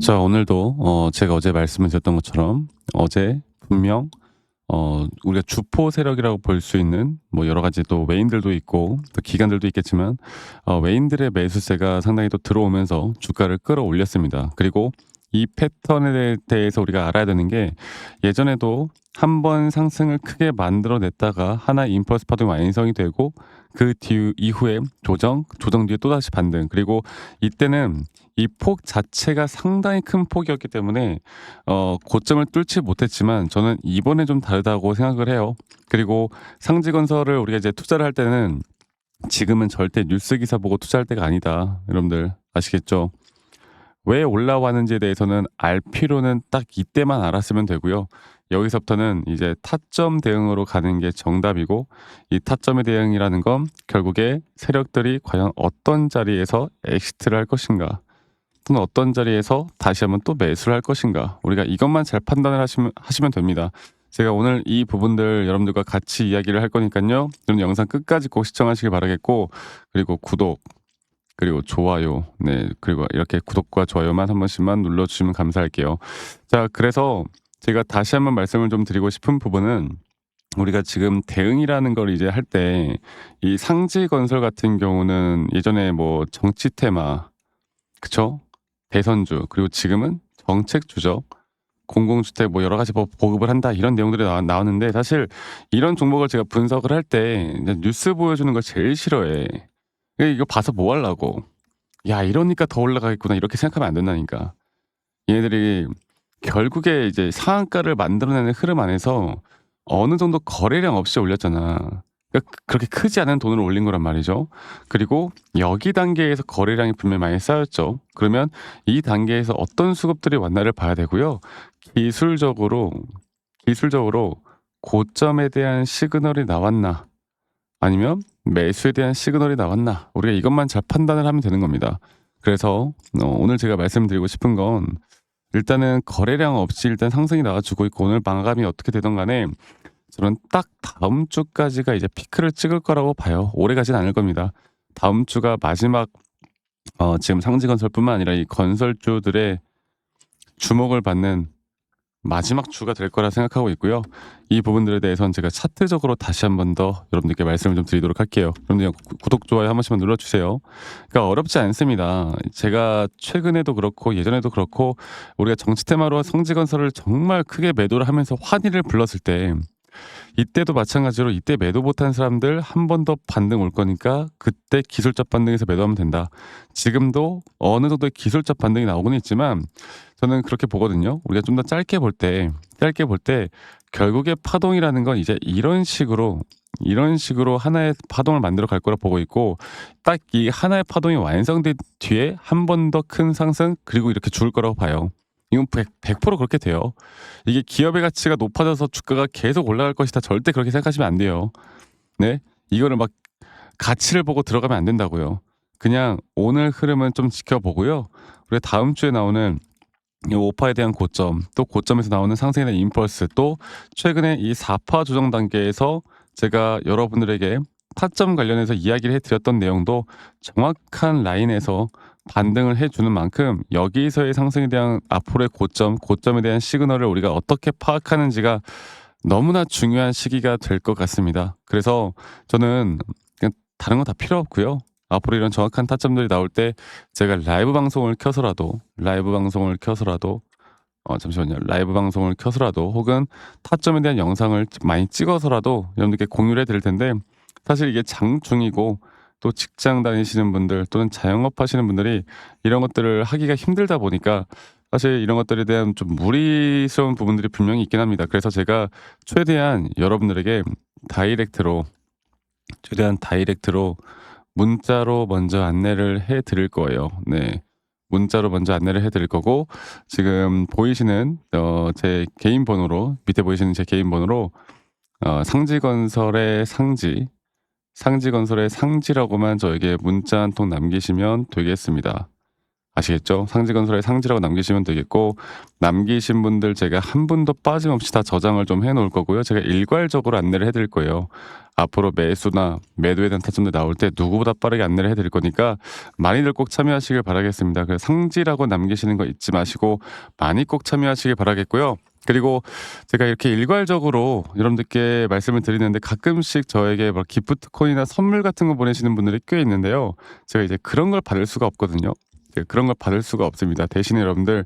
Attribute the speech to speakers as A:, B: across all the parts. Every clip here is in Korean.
A: 자, 오늘도 제가 어제 말씀을 드렸던 것처럼 어제 분명 우리가 주포 세력이라고 볼 수 있는 뭐 여러 가지 또 외인들도 있고 또 기관들도 있겠지만 외인들의 매수세가 상당히 또 들어오면서 주가를 끌어올렸습니다. 그리고 이 패턴에 대해서 우리가 알아야 되는 게, 예전에도 한 번 상승을 크게 만들어냈다가 하나의 임펄스 파동이 완성이 되고 그 이후에 조정 뒤에 또다시 반등, 그리고 이때는 이 폭 자체가 상당히 큰 폭이었기 때문에 고점을 뚫지 못했지만 저는 이번에 좀 다르다고 생각을 해요. 그리고 상지건설을 우리가 이제 투자를 할 때는 지금은 절대 뉴스 기사 보고 투자할 때가 아니다. 여러분들 아시겠죠? 왜 올라왔는지에 대해서는 알 필요는 딱 이때만 알았으면 되고요. 여기서부터는 이제 타점 대응으로 가는 게 정답이고, 이 타점의 대응이라는 건 결국에 세력들이 과연 어떤 자리에서 엑시트를 할 것인가, 또는 어떤 자리에서 다시 한번 또 매수를 할 것인가, 우리가 이것만 잘 판단을 하시면 됩니다. 제가 오늘 이 부분들 여러분들과 같이 이야기를 할 거니까요. 여러분 영상 끝까지 꼭 시청하시길 바라겠고, 그리고 구독, 그리고 좋아요, 네, 그리고 이렇게 구독과 좋아요만 한 번씩만 눌러주시면 감사할게요. 자, 그래서 제가 다시 한번 말씀을 좀 드리고 싶은 부분은, 우리가 지금 대응이라는 걸 이제 할 때 이 상지건설 같은 경우는 예전에 뭐 정치 테마, 그쵸? 대선주, 그리고 지금은 정책주죠. 공공주택 뭐 여러 가지 뭐 보급을 한다, 이런 내용들이 나왔는데, 사실 이런 종목을 제가 분석을 할 때 뉴스 보여주는 걸 제일 싫어해. 이거 봐서 뭐 하려고. 야, 이러니까 더 올라가겠구나, 이렇게 생각하면 안 된다니까. 얘네들이 결국에 이제 상한가를 만들어내는 흐름 안에서 어느 정도 거래량 없이 올렸잖아. 그러니까 그렇게 크지 않은 돈을 올린 거란 말이죠. 그리고 여기 단계에서 거래량이 분명히 많이 쌓였죠. 그러면 이 단계에서 어떤 수급들이 왔나를 봐야 되고요. 기술적으로 고점에 대한 시그널이 나왔나, 아니면 매수에 대한 시그널이 나왔나, 우리가 이것만 잘 판단을 하면 되는 겁니다. 그래서 오늘 제가 말씀드리고 싶은 건, 일단은 거래량 없이 일단 상승이 나와주고 있고, 오늘 마감이 어떻게 되던 간에 저는 딱 다음 주까지가 이제 피크를 찍을 거라고 봐요. 오래 가진 않을 겁니다. 다음 주가 마지막, 지금 상지건설뿐만 아니라 이 건설주들의 주목을 받는 마지막 주가 될 거라 생각하고 있고요. 이 부분들에 대해서는 제가 차트적으로 다시 한 번 더 여러분들께 말씀을 좀 드리도록 할게요. 여러분들 구독, 좋아요 한 번씩만 눌러주세요. 그러니까 어렵지 않습니다. 제가 최근에도 그렇고 예전에도 그렇고, 우리가 정치 테마로 성지건설을 정말 크게 매도를 하면서 환희를 불렀을 때, 이때도 마찬가지로 이때 매도 못한 사람들 한 번 더 반등 올 거니까 그때 기술적 반등에서 매도하면 된다. 지금도 어느 정도의 기술적 반등이 나오고는 있지만, 저는 그렇게 보거든요. 우리가 좀 더 짧게 볼 때 결국에 파동이라는 건 이제 이런 식으로 하나의 파동을 만들어 갈 거라 보고 있고, 딱 이 하나의 파동이 완성된 뒤에 한 번 더 큰 상승, 그리고 이렇게 줄 거라고 봐요. 이건 100% 그렇게 돼요. 이게 기업의 가치가 높아져서 주가가 계속 올라갈 것이다, 절대 그렇게 생각하시면 안 돼요. 네, 이거를 막 가치를 보고 들어가면 안 된다고요. 그냥 오늘 흐름은 좀 지켜보고요. 우리가 다음 주에 나오는 이 5파에 대한 고점, 또 고점에서 나오는 상승에 대한 임펄스, 또 최근에 이 4파 조정 단계에서 제가 여러분들에게 타점 관련해서 이야기를 해드렸던 내용도 정확한 라인에서 반등을 해주는 만큼, 여기서의 상승에 대한 앞으로의 고점에 대한 시그널을 우리가 어떻게 파악하는지가 너무나 중요한 시기가 될 것 같습니다. 그래서 저는 그냥 다른 거 다 필요 없고요. 앞으로 이런 정확한 타점들이 나올 때 제가 라이브 방송을 켜서라도 잠시만요. 라이브 방송을 켜서라도, 혹은 타점에 대한 영상을 많이 찍어서라도 여러분들께 공유를 해드릴 텐데, 사실 이게 장중이고 또 직장 다니시는 분들 또는 자영업 하시는 분들이 이런 것들을 하기가 힘들다 보니까 사실 이런 것들에 대한 좀 무리스러운 부분들이 분명히 있긴 합니다. 그래서 제가 최대한 여러분들에게 다이렉트로 문자로 먼저 안내를 해 드릴 거예요. 네. 문자로 먼저 안내를 해 드릴 거고, 지금 보이시는 제 개인 번호로, 밑에 보이시는 제 개인 번호로 상지건설의 상지라고만 저에게 문자 한 통 남기시면 되겠습니다. 아시겠죠? 상지건설에 상지라고 남기시면 되겠고, 남기신 분들 제가 한 분도 빠짐없이 다 저장을 좀 해 놓을 거고요. 제가 일괄적으로 안내를 해 드릴 거예요. 앞으로 매수나 매도에 대한 타점들 나올 때 누구보다 빠르게 안내를 해 드릴 거니까 많이들 꼭 참여하시길 바라겠습니다. 그래서 상지라고 남기시는 거 잊지 마시고 많이 꼭 참여하시길 바라겠고요. 그리고 제가 이렇게 일괄적으로 여러분들께 말씀을 드리는데 가끔씩 저에게 막 기프트콘이나 선물 같은 거 보내시는 분들이 꽤 있는데요. 제가 이제 그런 걸 받을 수가 없거든요. 그런 걸 받을 수가 없습니다. 대신에 여러분들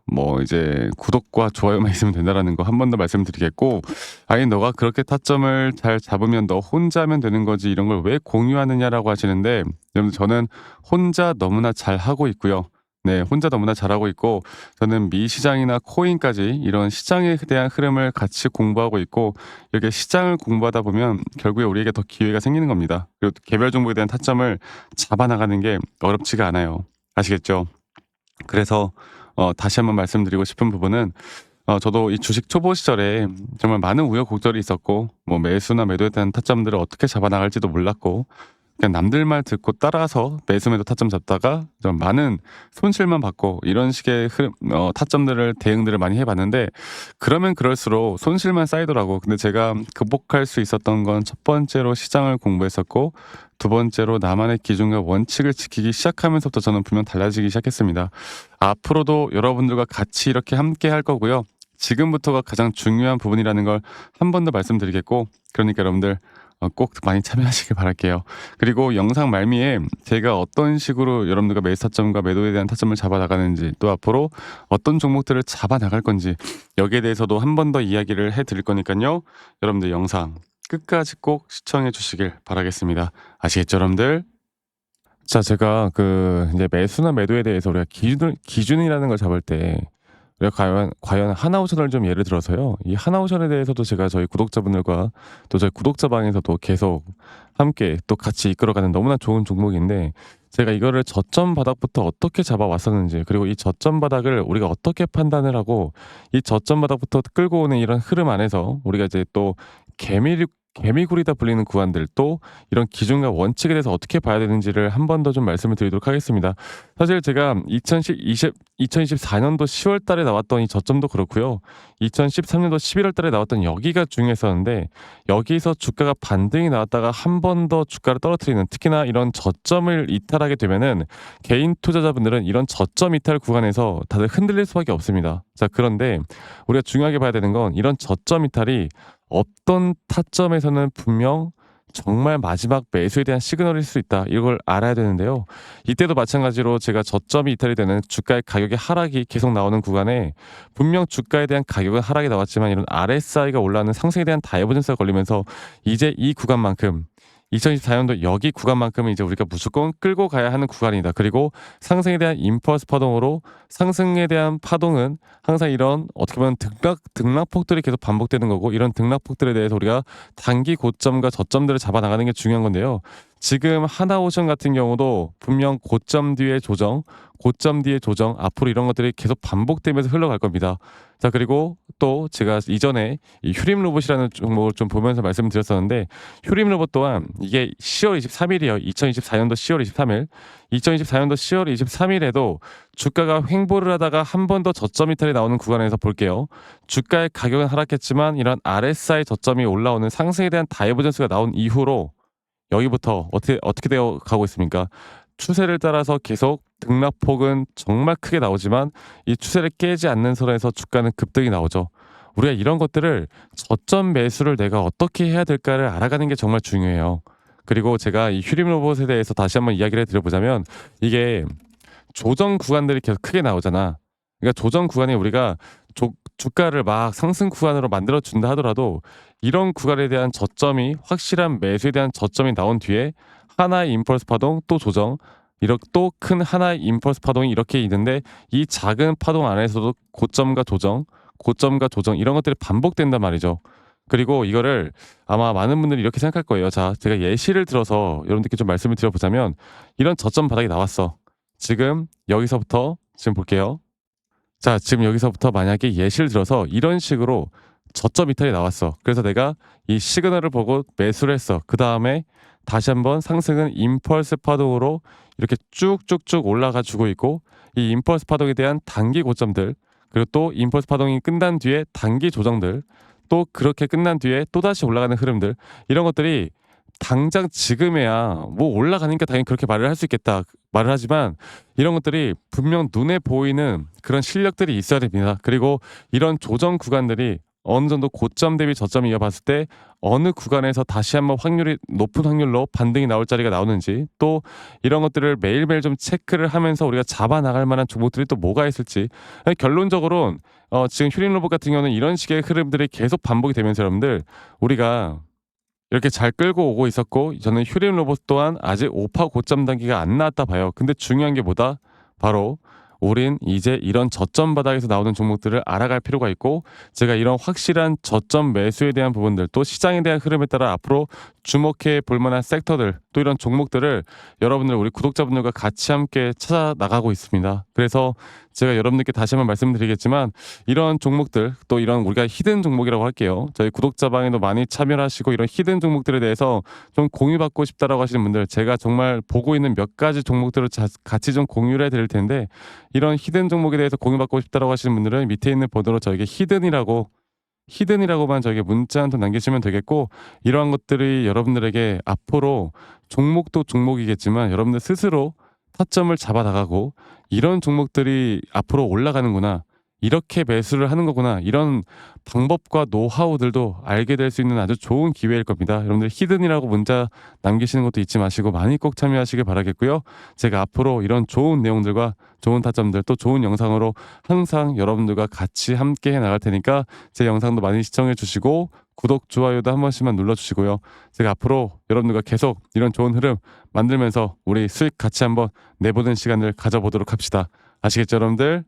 A: 뭐 이제 구독과 좋아요만 있으면 된다라는 거 한 번 더 말씀드리겠고, 아니 너가 그렇게 타점을 잘 잡으면 너 혼자 하면 되는 거지 이런 걸 왜 공유하느냐라고 하시는데, 여러분 저는 혼자 너무나 잘하고 있고요. 네, 혼자 너무나 잘하고 있고, 저는 미시장이나 코인까지 이런 시장에 대한 흐름을 같이 공부하고 있고, 이렇게 시장을 공부하다 보면 결국에 우리에게 더 기회가 생기는 겁니다. 그리고 개별 종목에 대한 타점을 잡아나가는 게 어렵지가 않아요. 아시겠죠? 그래서 다시 한번 말씀드리고 싶은 부분은, 저도 이 주식 초보 시절에 정말 많은 우여곡절이 있었고, 뭐 매수나 매도에 대한 타점들을 어떻게 잡아나갈지도 몰랐고, 그냥 남들 말 듣고 따라서 매수 매도 타점 잡다가 좀 많은 손실만 받고 이런 식의 흐름, 타점들을 대응들을 많이 해봤는데, 그러면 그럴수록 손실만 쌓이더라고. 근데 제가 극복할 수 있었던 건 첫 번째로 시장을 공부했었고, 두 번째로 나만의 기준과 원칙을 지키기 시작하면서부터 저는 분명 달라지기 시작했습니다. 앞으로도 여러분들과 같이 이렇게 함께 할 거고요. 지금부터가 가장 중요한 부분이라는 걸 한 번 더 말씀드리겠고, 그러니까 여러분들 꼭 많이 참여하시길 바랄게요. 그리고 영상 말미에 제가 어떤 식으로 여러분들과 매수 타점과 매도에 대한 타점을 잡아 나가는지, 또 앞으로 어떤 종목들을 잡아 나갈 건지, 여기에 대해서도 한 번 더 이야기를 해 드릴 거니까요. 여러분들 영상 끝까지 꼭 시청해 주시길 바라겠습니다. 아시겠죠, 여러분들? 자, 제가 이제 매수나 매도에 대해서 우리가 기준이라는 걸 잡을 때, 우리가 과연 하나오션을 좀 예를 들어서요. 이 하나오션에 대해서도 제가 저희 구독자분들과 또 저희 구독자방에서도 계속 함께 또 같이 이끌어가는 너무나 좋은 종목인데, 제가 이거를 저점 바닥부터 어떻게 잡아왔었는지, 그리고 이 저점 바닥을 우리가 어떻게 판단을 하고, 이 저점 바닥부터 끌고 오는 이런 흐름 안에서 우리가 이제 또 개미굴이다 불리는 구간들, 또 이런 기준과 원칙에 대해서 어떻게 봐야 되는지를 한 번 더 좀 말씀을 드리도록 하겠습니다. 사실 제가 2024년도 10월 달에 나왔던 이 저점도 그렇고요. 2013년도 11월 달에 나왔던 여기가 중요했었는데, 여기서 주가가 반등이 나왔다가 한 번 더 주가를 떨어뜨리는, 특히나 이런 저점을 이탈하게 되면은 개인 투자자분들은 이런 저점 이탈 구간에서 다들 흔들릴 수밖에 없습니다. 자, 그런데 우리가 중요하게 봐야 되는 건, 이런 저점 이탈이 어떤 타점에서는 분명 정말 마지막 매수에 대한 시그널일 수 있다. 이걸 알아야 되는데요. 이때도 마찬가지로 제가 저점이 이탈이 되는 주가의 가격의 하락이 계속 나오는 구간에, 분명 주가에 대한 가격은 하락이 나왔지만 이런 RSI가 올라가는 상승에 대한 다이버전스가 걸리면서 이제 이 구간만큼, 2024년도 여기 구간만큼은 이제 우리가 무조건 끌고 가야 하는 구간이다. 그리고 상승에 대한 임펄스 파동으로, 상승에 대한 파동은 항상 이런 어떻게 보면 등락폭들이 계속 반복되는 거고, 이런 등락폭들에 대해서 우리가 단기 고점과 저점들을 잡아 나가는 게 중요한 건데요. 지금 하나오션 같은 경우도 분명 고점 뒤에 조정, 고점 뒤에 조정, 앞으로 이런 것들이 계속 반복되면서 흘러갈 겁니다. 자, 그리고 또 제가 이전에 이 휴림 로봇이라는 종목을 좀 보면서 말씀드렸었는데, 휴림 로봇 또한 이게 10월 23일이에요. 2024년도 10월 23일. 2024년도 10월 23일에도 주가가 횡보를 하다가 한 번 더 저점 이탈이 나오는 구간에서 볼게요. 주가의 가격은 하락했지만 이런 RSI 저점이 올라오는 상승에 대한 다이버전스가 나온 이후로 여기부터 어떻게 되어 가고 있습니까? 추세를 따라서 계속 등락폭은 정말 크게 나오지만, 이 추세를 깨지 않는 선에서 주가는 급등이 나오죠. 우리가 이런 것들을, 저점 매수를 내가 어떻게 해야 될까를 알아가는 게 정말 중요해요. 그리고 제가 이 휴림 로봇에 대해서 다시 한번 이야기를 드려보자면, 이게 조정 구간들이 계속 크게 나오잖아. 그러니까 조정 구간에 우리가 주가를 막 상승 구간으로 만들어 준다 하더라도, 이런 구간에 대한 저점이, 확실한 매수에 대한 저점이 나온 뒤에 하나의 임펄스 파동, 또 조정, 이렇게 또 큰 하나의 임펄스 파동이 이렇게 있는데, 이 작은 파동 안에서도 고점과 조정, 고점과 조정, 이런 것들이 반복된단 말이죠. 그리고 이거를 아마 많은 분들이 이렇게 생각할 거예요. 자, 제가 예시를 들어서 여러분들께 좀 말씀을 드려보자면, 이런 저점 바닥이 나왔어. 지금 여기서부터 지금 볼게요. 자, 지금 여기서부터 만약에 예시를 들어서 이런 식으로 저점 이탈이 나왔어. 그래서 내가 이 시그널을 보고 매수를 했어. 그 다음에 다시 한번 상승은 임펄스 파동으로 이렇게 쭉쭉쭉 올라가 주고 있고, 이 임펄스 파동에 대한 단기 고점들, 그리고 또 임펄스 파동이 끝난 뒤에 단기 조정들, 또 그렇게 끝난 뒤에 또다시 올라가는 흐름들, 이런 것들이 당장 지금에야 뭐 올라가니까 당연히 그렇게 말을 할 수 있겠다 말을 하지만, 이런 것들이 분명 눈에 보이는 그런 실력들이 있어야 됩니다. 그리고 이런 조정 구간들이 어느 정도 고점 대비 저점 이어봤을 때 어느 구간에서 다시 한번 확률이 높은 확률로 반등이 나올 자리가 나오는지, 또 이런 것들을 매일매일 좀 체크를 하면서 우리가 잡아 나갈 만한 종목들이 또 뭐가 있을지. 결론적으로는 지금 휴림 로봇 같은 경우는 이런 식의 흐름들이 계속 반복이 되면서 여러분들, 우리가 이렇게 잘 끌고 오고 있었고, 저는 휴림 로봇 또한 아직 5파 고점 단계가 안 나왔다 봐요. 근데 중요한 게 뭐다? 바로 우린 이제 이런 저점 바닥에서 나오는 종목들을 알아갈 필요가 있고, 제가 이런 확실한 저점 매수에 대한 부분들, 또 시장에 대한 흐름에 따라 앞으로 주목해 볼 만한 섹터들, 또 이런 종목들을 여러분들, 우리 구독자분들과 같이 함께 찾아 나가고 있습니다. 그래서 제가 여러분들께 다시 한번 말씀드리겠지만, 이런 종목들, 또 이런 우리가 히든 종목이라고 할게요. 저희 구독자 방에도 많이 참여를 하시고, 이런 히든 종목들에 대해서 좀 공유받고 싶다라고 하시는 분들, 제가 정말 보고 있는 몇 가지 종목들을 같이 좀 공유를 해드릴 텐데, 이런 히든 종목에 대해서 공유받고 싶다라고 하시는 분들은 밑에 있는 번호로 저에게 히든이라고만 저에게 문자 한 통 남기시면 되겠고, 이러한 것들이 여러분들에게 앞으로 종목도 종목이겠지만 여러분들 스스로 타점을 잡아 나가고, 이런 종목들이 앞으로 올라가는구나, 이렇게 매수를 하는 거구나, 이런 방법과 노하우들도 알게 될 수 있는 아주 좋은 기회일 겁니다. 여러분들 히든이라고 문자 남기시는 것도 잊지 마시고 많이 꼭 참여하시길 바라겠고요. 제가 앞으로 이런 좋은 내용들과 좋은 타점들, 또 좋은 영상으로 항상 여러분들과 같이 함께 해 나갈 테니까 제 영상도 많이 시청해 주시고, 구독, 좋아요도 한 번씩만 눌러주시고요. 제가 앞으로 여러분들과 계속 이런 좋은 흐름 만들면서 우리 수익 같이 한번 내보는 시간을 가져보도록 합시다. 아시겠죠, 여러분들?